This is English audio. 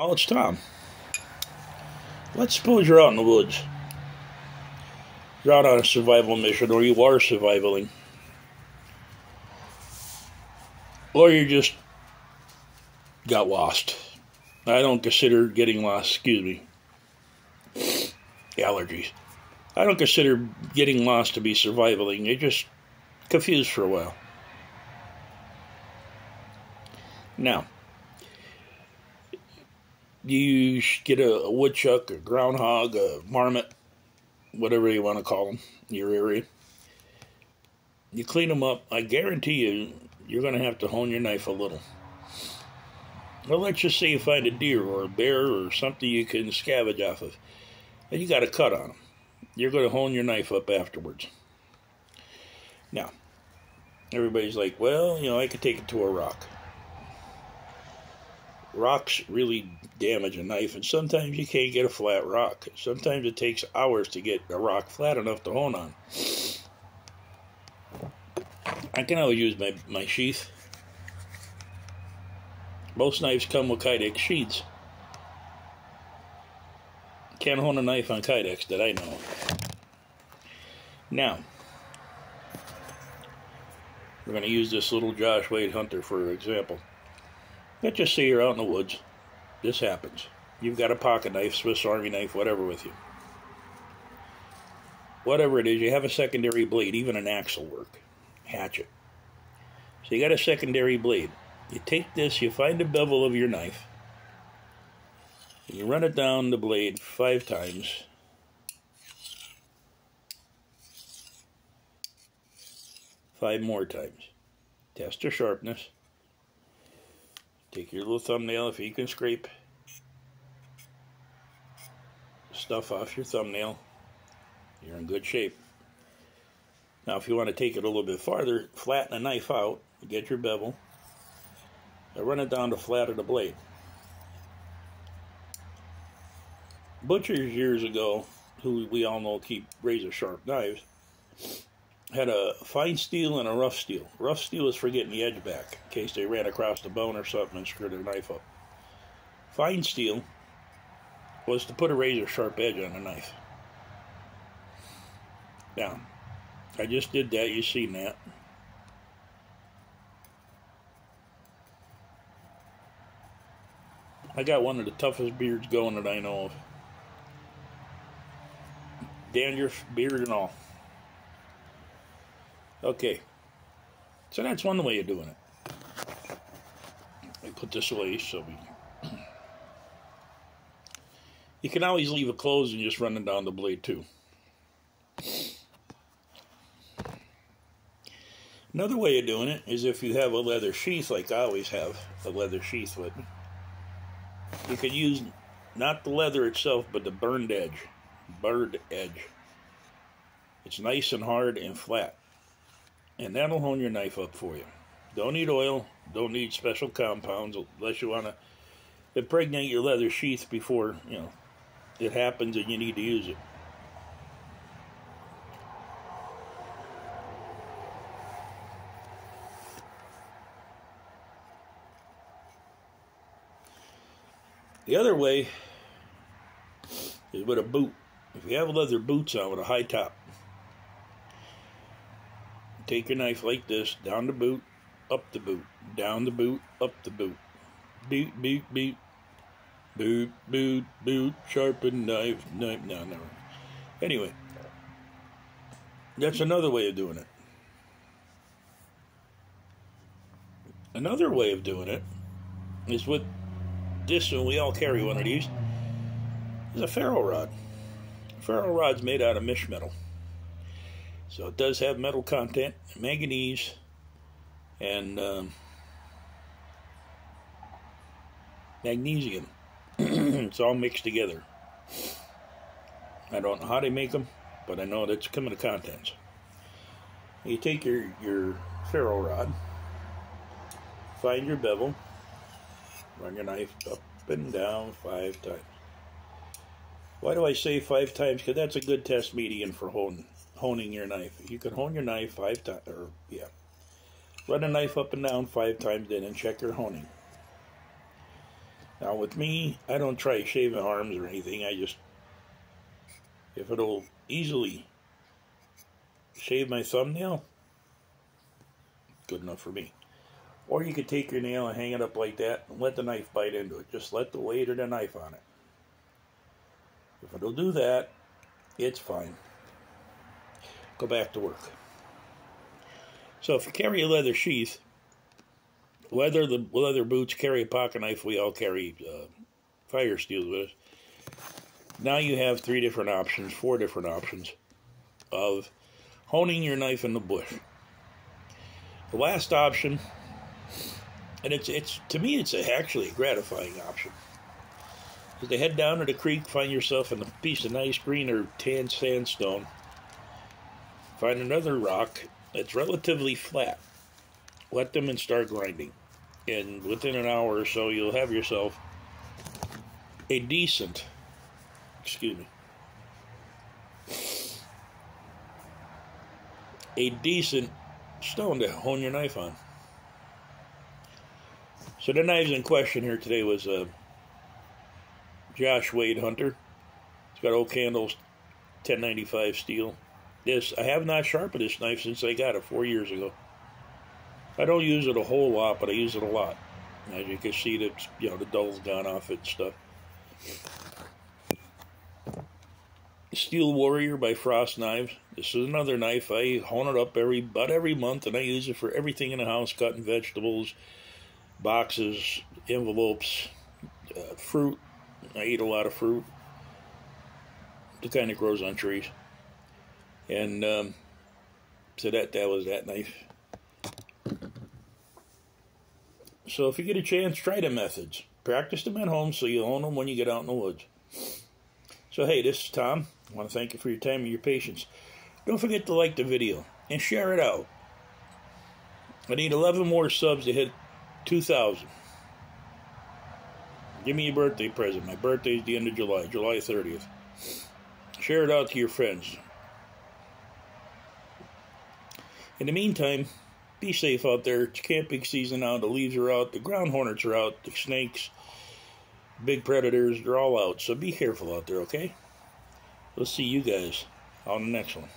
Oh, it's Tom. Let's suppose you're out in the woods. You're out on a survival mission, or you are survivaling. Or you just got lost. I don't consider getting lost, allergies. I don't consider getting lost to be survivaling. You're just confused for a while. Now, you get a woodchuck, a groundhog, a marmot, whatever you want to call them in your area. You clean them up. I guarantee you, you're going to have to hone your knife a little. Well, let's just say you find a deer or a bear or something you can scavenge off of, and you got a cut on them. You're going to hone your knife up afterwards. Now, everybody's like, well, I could take it to a rock. Rocks really damage a knife, and sometimes you can't get a flat rock. Sometimes it takes hours to get a rock flat enough to hone on. I can always use my sheath. Most knives come with Kydex sheaths. Can't hone a knife on Kydex that I know of. Now, we're going to use this little Josh Wade Hunter for example. Let's just say you're out in the woods. This happens. You've got a pocket knife, Swiss Army knife, whatever with you. Whatever it is, you have a secondary blade, even an axe will work. Hatchet. So you got a secondary blade. You take this, you find the bevel of your knife, and you run it down the blade 5 times. Five more times. Test the sharpness. Take your little thumbnail, if you can scrape stuff off your thumbnail, you're in good shape. Now, if you want to take it a little bit farther, flatten the knife out, get your bevel, and run it down the flat of the blade. Butchers years ago, who we all know keep razor sharp knives, had a fine steel and a rough steel. Rough steel is for getting the edge back, in case they ran across the bone or something and screwed their knife up. Fine steel was to put a razor sharp edge on a knife. Now, I just did that, you've seen that. I got one of the toughest beards going that I know of. Dandruff, beard and all. Okay, so that's one way of doing it. I put this away so you can always leave it closed and just run it down the blade too. Another way of doing it is if you have a leather sheath, like I always have a leather sheath with me. You can use not the leather itself, but the burned edge. Burred edge. It's nice and hard and flat. And that'll hone your knife up for you. Don't need oil, don't need special compounds, unless you want to impregnate your leather sheath before, it happens and you need to use it. The other way is with a boot. If you have leather boots on with a high top, take your knife like this, down the boot, up the boot, down the boot, up the boot. Boot, boot, boot. Boot, boot, boot, sharpen knife, no. Anyway, that's another way of doing it. Another way of doing it is with this, and we all carry one of these, is a ferro rod. A ferro rod's made out of mesh metal. So it does have metal content, manganese, and magnesium. It's all mixed together. I don't know how they make them, but I know that's some of the contents. You take your ferro rod, find your bevel, run your knife up and down 5 times. Why do I say 5 times? Because that's a good test median for honing your knife. You can hone your knife 5 times, run a knife up and down 5 times then and check your honing. Now with me, I don't try shaving arms or anything. I just, if it'll easily shave my thumbnail, good enough for me. Or you could take your nail and hang it up like that and let the knife bite into it. Just let the weight of the knife on it. If it'll do that, it's fine. Go back to work. So if you carry a leather sheath, the leather boots, carry a pocket knife, we all carry fire steels with us. Now you have 4 different options of honing your knife in the bush. The last option, and it's to me it's actually a gratifying option, is to head down to the creek, find yourself a piece of nice green or tan sandstone, find another rock that's relatively flat, let them and start grinding. And within an hour or so, you'll have yourself a decent, stone to hone your knife on. So the knives in question here today was a Josh Wade Hunter. It's got oak handles, 1095 steel. I have not sharpened this knife since I got it 4 years ago. I don't use it a whole lot, but I use it a lot. As you can see, that the dull's gone off it and stuff. Steel Warrior by Frost Knives. This is another knife. I hone it up about every month, and I use it for everything in the house: cutting vegetables, boxes, envelopes, fruit. I eat a lot of fruit. The kind that grows on trees. And so that was that knife. So if you get a chance, try the methods. Practice them at home so you own them when you get out in the woods. So hey, this is Tom. I want to thank you for your time and your patience. Don't forget to like the video and share it out. I need 11 more subs to hit 2,000. Give me a birthday present. My birthday is the end of July, July 30th. Share it out to your friends. In the meantime, be safe out there. It's camping season now. The leaves are out. The ground hornets are out. The snakes, big predators, they're all out. So be careful out there, okay? We'll see you guys on the next one.